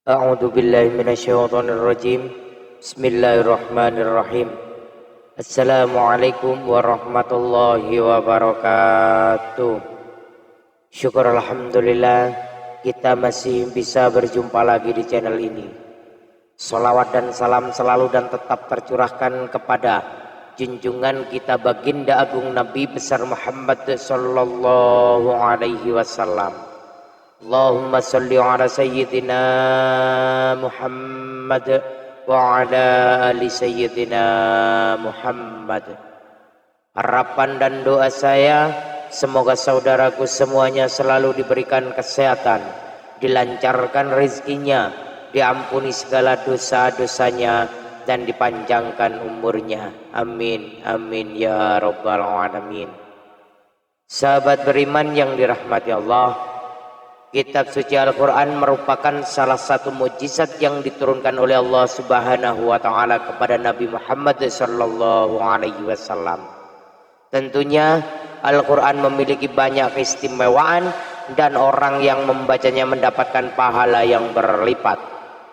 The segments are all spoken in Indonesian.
A'udzu billahi minasyaitonir rajim. Bismillahirrahmanirrahim. Assalamualaikum warahmatullahi wabarakatuh. Syukur alhamdulillah kita masih bisa berjumpa lagi di channel ini. Salawat dan salam selalu dan tetap tercurahkan kepada junjungan kita baginda agung Nabi besar Muhammad sallallahu alaihi wasallam. Allahumma salli ala sayyidina Muhammad wa ala ali sayyidina Muhammad. Harapan dan doa saya, semoga saudaraku semuanya selalu diberikan kesehatan, dilancarkan rezekinya, diampuni segala dosa-dosanya, dan dipanjangkan umurnya. Amin, amin ya rabbal alamin. Sahabat beriman yang dirahmati Allah, kitab suci Al-Quran merupakan salah satu mukjizat yang diturunkan oleh Allah Subhanahu wa Ta'ala kepada Nabi Muhammad sallallahu alaihi wasallam. Tentunya Al-Quran memiliki banyak keistimewaan dan orang yang membacanya mendapatkan pahala yang berlipat.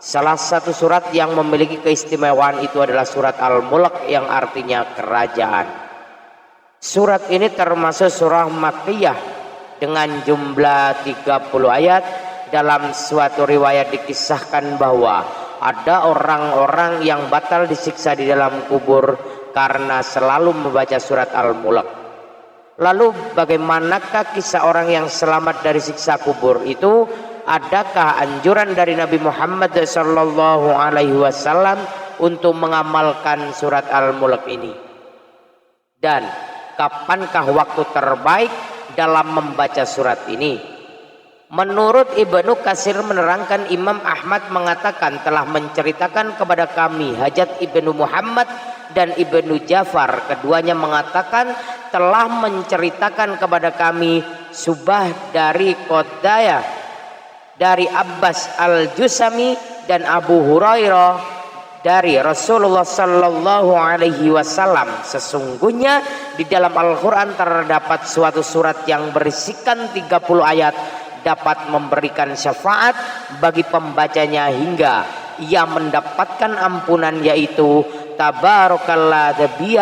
Salah satu surat yang memiliki keistimewaan itu adalah surat Al-Mulk yang artinya kerajaan. Surat ini termasuk surah Makkiyah dengan jumlah 30 ayat. Dalam suatu riwayat dikisahkan bahwa ada orang-orang yang batal disiksa di dalam kubur karena selalu membaca surat Al-Mulk. Lalu bagaimanakah kisah orang yang selamat dari siksa kubur itu? Adakah anjuran dari Nabi Muhammad sallallahu alaihi wasallam untuk mengamalkan surat Al-Mulk ini? Dan kapankah waktu terbaik dalam membaca surat ini? Menurut Ibnu Katsir menerangkan, Imam Ahmad mengatakan telah menceritakan kepada kami Hajat Ibnu Muhammad dan Ibnu Ja'far, keduanya mengatakan telah menceritakan kepada kami Subah dari Qodaya dari Abbas Al-Jusami dan Abu Hurairah dari Rasulullah sallallahu alaihi wasallam, sesungguhnya di dalam Al-Quran terdapat suatu surat yang berisikan 30 ayat dapat memberikan syafaat bagi pembacanya hingga ia mendapatkan ampunan, yaitu Tabarakalladzi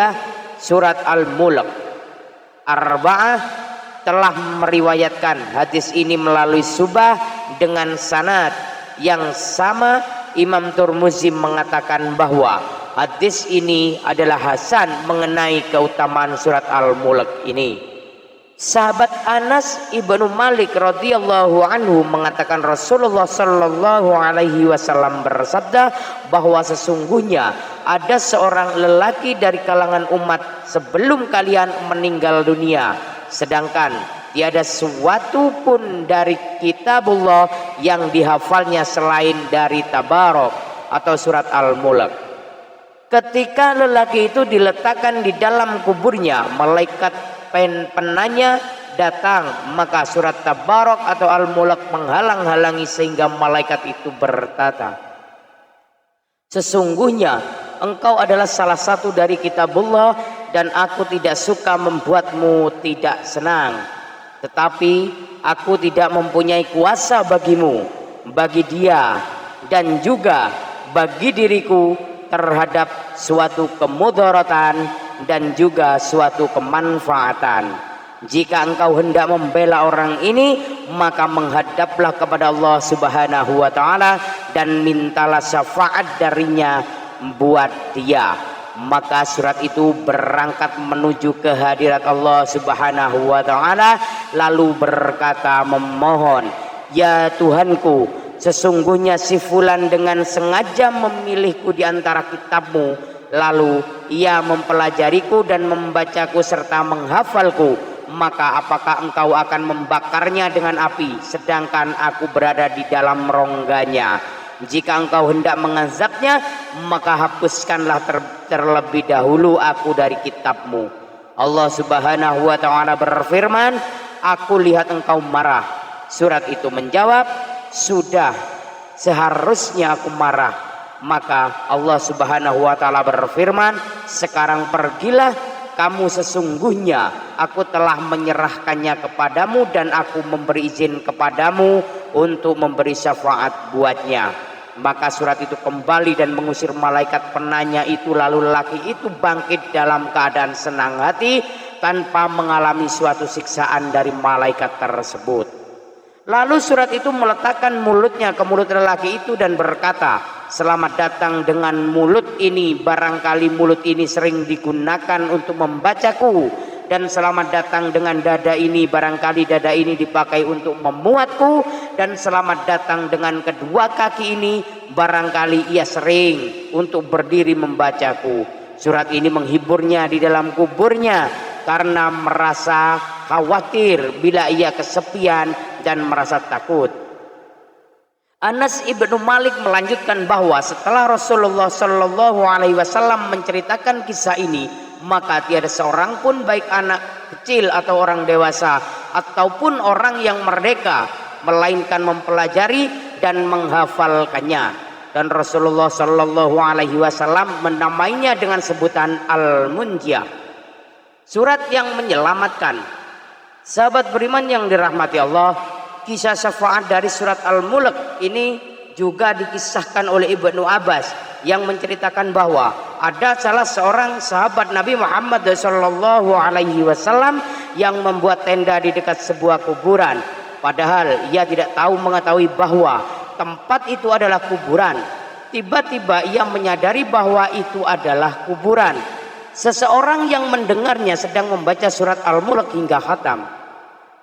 surat Al-Mulk. Arba'ah telah meriwayatkan hadis ini melalui Subah dengan sanad yang sama. Imam Tirmidzi mengatakan bahwa hadis ini adalah hasan mengenai keutamaan surat Al-Mulk ini. Sahabat Anas ibnu Malik radhiyallahu anhu mengatakan Rasulullah sallallahu alaihi wasallam bersabda bahwa sesungguhnya ada seorang lelaki dari kalangan umat sebelum kalian meninggal dunia, sedangkan tiada sesuatu pun dari kitabullah yang dihafalnya selain dari Tabarok atau surat Al-Mulk. Ketika lelaki itu diletakkan di dalam kuburnya, malaikat penanya datang, maka surat Tabarok atau Al-Mulk menghalang-halangi sehingga malaikat itu berkata, sesungguhnya engkau adalah salah satu dari kitabullah dan aku tidak suka membuatmu tidak senang. Tetapi aku tidak mempunyai kuasa bagimu, bagi dia, dan juga bagi diriku terhadap suatu kemudaratan dan juga suatu kemanfaatan. Jika engkau hendak membela orang ini, maka menghadaplah kepada Allah Subhanahu wa Ta'ala dan mintalah syafaat darinya buat dia. Maka surat itu berangkat menuju ke hadirat Allah Subhanahu wa Ta'ala, lalu berkata memohon, ya Tuhanku, sesungguhnya si fulan dengan sengaja memilihku di antara kitabmu, lalu ia mempelajariku dan membacaku serta menghafalku, maka apakah engkau akan membakarnya dengan api sedangkan aku berada di dalam rongganya? Jika engkau hendak mengazabnya, maka hapuskanlah terlebih dahulu aku dari kitabmu. Allah Subhanahu wa Ta'ala berfirman, aku lihat engkau marah. Surat itu menjawab, sudah, seharusnya aku marah. Maka Allah Subhanahu wa Ta'ala berfirman, sekarang pergilah kamu, sesungguhnya aku telah menyerahkannya kepadamu dan aku memberi izin kepadamu untuk memberi syafaat buatnya. Maka surat itu kembali dan mengusir malaikat penanya itu, lalu lelaki itu bangkit dalam keadaan senang hati tanpa mengalami suatu siksaan dari malaikat tersebut. Lalu surat itu meletakkan mulutnya ke mulut lelaki itu dan berkata, selamat datang dengan mulut ini, barangkali mulut ini sering digunakan untuk membacaku, dan selamat datang dengan dada ini, barangkali dada ini dipakai untuk memuatku, dan selamat datang dengan kedua kaki ini, barangkali ia sering untuk berdiri membacaku. Surat ini menghiburnya di dalam kuburnya karena merasa khawatir bila ia kesepian dan merasa takut. Anas ibnu Malik melanjutkan bahwa setelah Rasulullah Shallallahu Alaihi Wasallam menceritakan kisah ini, maka tiada seorang pun, baik anak kecil atau orang dewasa ataupun orang yang merdeka, melainkan mempelajari dan menghafalkannya. Dan Rasulullah Shallallahu Alaihi Wasallam menamainya dengan sebutan Al-Munjiyah, surat yang menyelamatkan. Sahabat beriman yang dirahmati Allah, kisah syafaat dari surat Al-Mulk ini juga dikisahkan oleh Ibnu Abbas yang menceritakan bahwa ada salah seorang sahabat Nabi Muhammad Shallallahu Alaihi Wasallam yang membuat tenda di dekat sebuah kuburan, padahal ia tidak mengetahui bahwa tempat itu adalah kuburan. Tiba-tiba ia menyadari bahwa itu adalah kuburan. Seseorang yang mendengarnya sedang membaca surat Al-Mulk hingga khatam,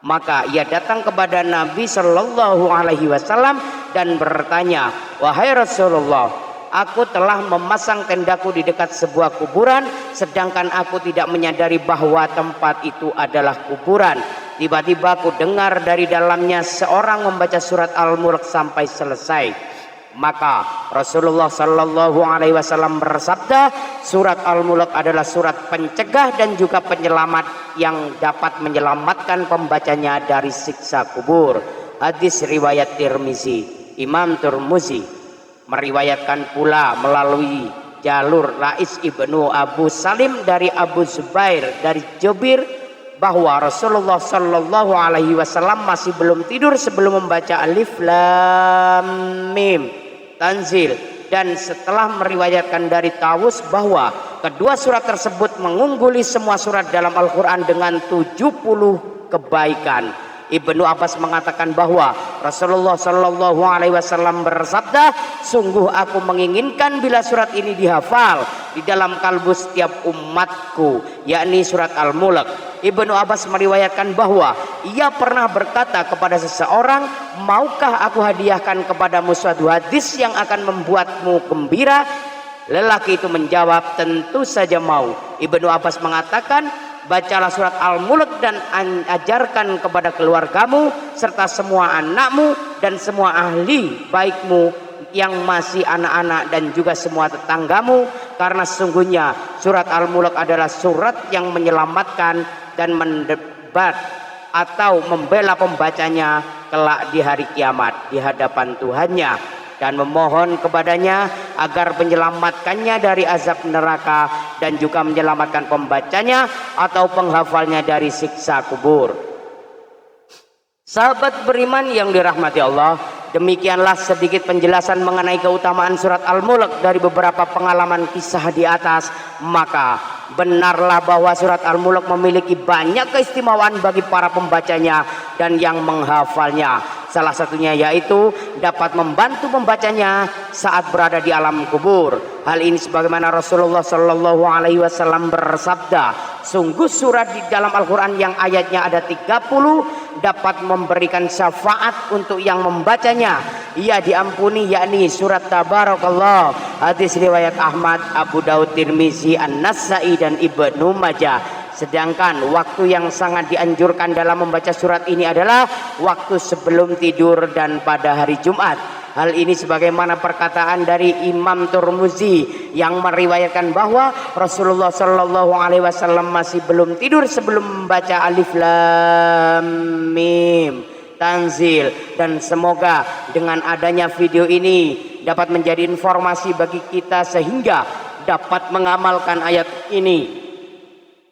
maka ia datang kepada Nabi Shallallahu Alaihi Wasallam dan bertanya, wahai Rasulullah, aku telah memasang tendaku di dekat sebuah kuburan, sedangkan aku tidak menyadari bahwa tempat itu adalah kuburan. Tiba-tiba aku dengar dari dalamnya seorang membaca surat Al-Mulk sampai selesai. Maka Rasulullah Shallallahu Alaihi Wasallam bersabda, surat Al-Mulk adalah surat pencegah dan juga penyelamat yang dapat menyelamatkan pembacanya dari siksa kubur. Hadis riwayat Tirmizi. Imam Tirmizi meriwayatkan pula melalui jalur Lais ibnu Abu Salim dari Abu Zubair dari Jabir bahwa Rasulullah Shallallahu Alaihi Wasallam masih belum tidur sebelum membaca Alif Lam Mim Tanzil, dan setelah meriwayatkan dari Tawus bahwa kedua surat tersebut mengungguli semua surat dalam Al-Quran dengan 70 kebaikan. Ibnu Abbas mengatakan bahwa Rasulullah Shallallahu Alaihi Wasallam bersabda, sungguh aku menginginkan bila surat ini dihafal di dalam kalbu setiap umatku, yakni surat Al-Mulk. Ibnu Abbas meriwayatkan bahwa ia pernah berkata kepada seseorang, maukah aku hadiahkan kepadamu suatu hadis yang akan membuatmu gembira? Lelaki itu menjawab, tentu saja mau. Ibnu Abbas mengatakan, bacalah surat Al-Mulk dan ajarkan kepada keluargamu serta semua anakmu dan semua ahli baikmu yang masih anak-anak dan juga semua tetanggamu, karena sesungguhnya surat Al-Mulk adalah surat yang menyelamatkan dan mendebat atau membela pembacanya kelak di hari kiamat di hadapan Tuhannya, dan memohon kepadanya agar menyelamatkannya dari azab neraka dan juga menyelamatkan pembacanya atau penghafalnya dari siksa kubur. Sahabat beriman yang dirahmati Allah, demikianlah sedikit penjelasan mengenai keutamaan surat Al-Mulk dari beberapa pengalaman kisah di atas. Maka benarlah bahwa surat Al-Mulk memiliki banyak keistimewaan bagi para pembacanya dan yang menghafalnya. Salah satunya yaitu dapat membantu membacanya saat berada di alam kubur. Hal ini sebagaimana Rasulullah Shallallahu Alaihi Wasallam bersabda, sungguh surat di dalam Al-Quran yang ayatnya ada 30 dapat memberikan syafaat untuk yang membacanya, ia diampuni, yakni surat Tabarakallah. Hadis riwayat Ahmad, Abu Daud, Tirmizi, An-Nasai dan Ibnu Majah. Sedangkan waktu yang sangat dianjurkan dalam membaca surat ini adalah waktu sebelum tidur dan pada hari Jumat. Hal ini sebagaimana perkataan dari Imam Tirmizi yang meriwayatkan bahwa Rasulullah Shallallahu Alaihi Wasallam masih belum tidur sebelum membaca Alif Lam Mim Tanzil. Dan semoga dengan adanya video ini dapat menjadi informasi bagi kita sehingga dapat mengamalkan ayat ini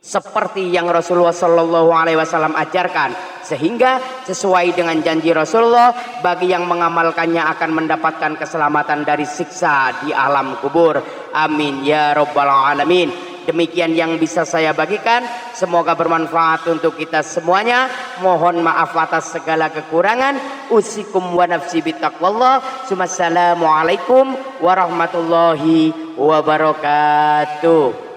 seperti yang Rasulullah Shallallahu Alaihi Wasallam ajarkan. sehingga sesuai dengan janji Rasulullah, bagi yang mengamalkannya akan mendapatkan keselamatan dari siksa di alam kubur. Amin ya rabbal alamin. Demikian yang bisa saya bagikan, semoga bermanfaat untuk kita semuanya. Mohon maaf atas segala kekurangan. Usikum wa nafsi bittaqwallah. Assalamualaikum warahmatullahi wabarakatuh.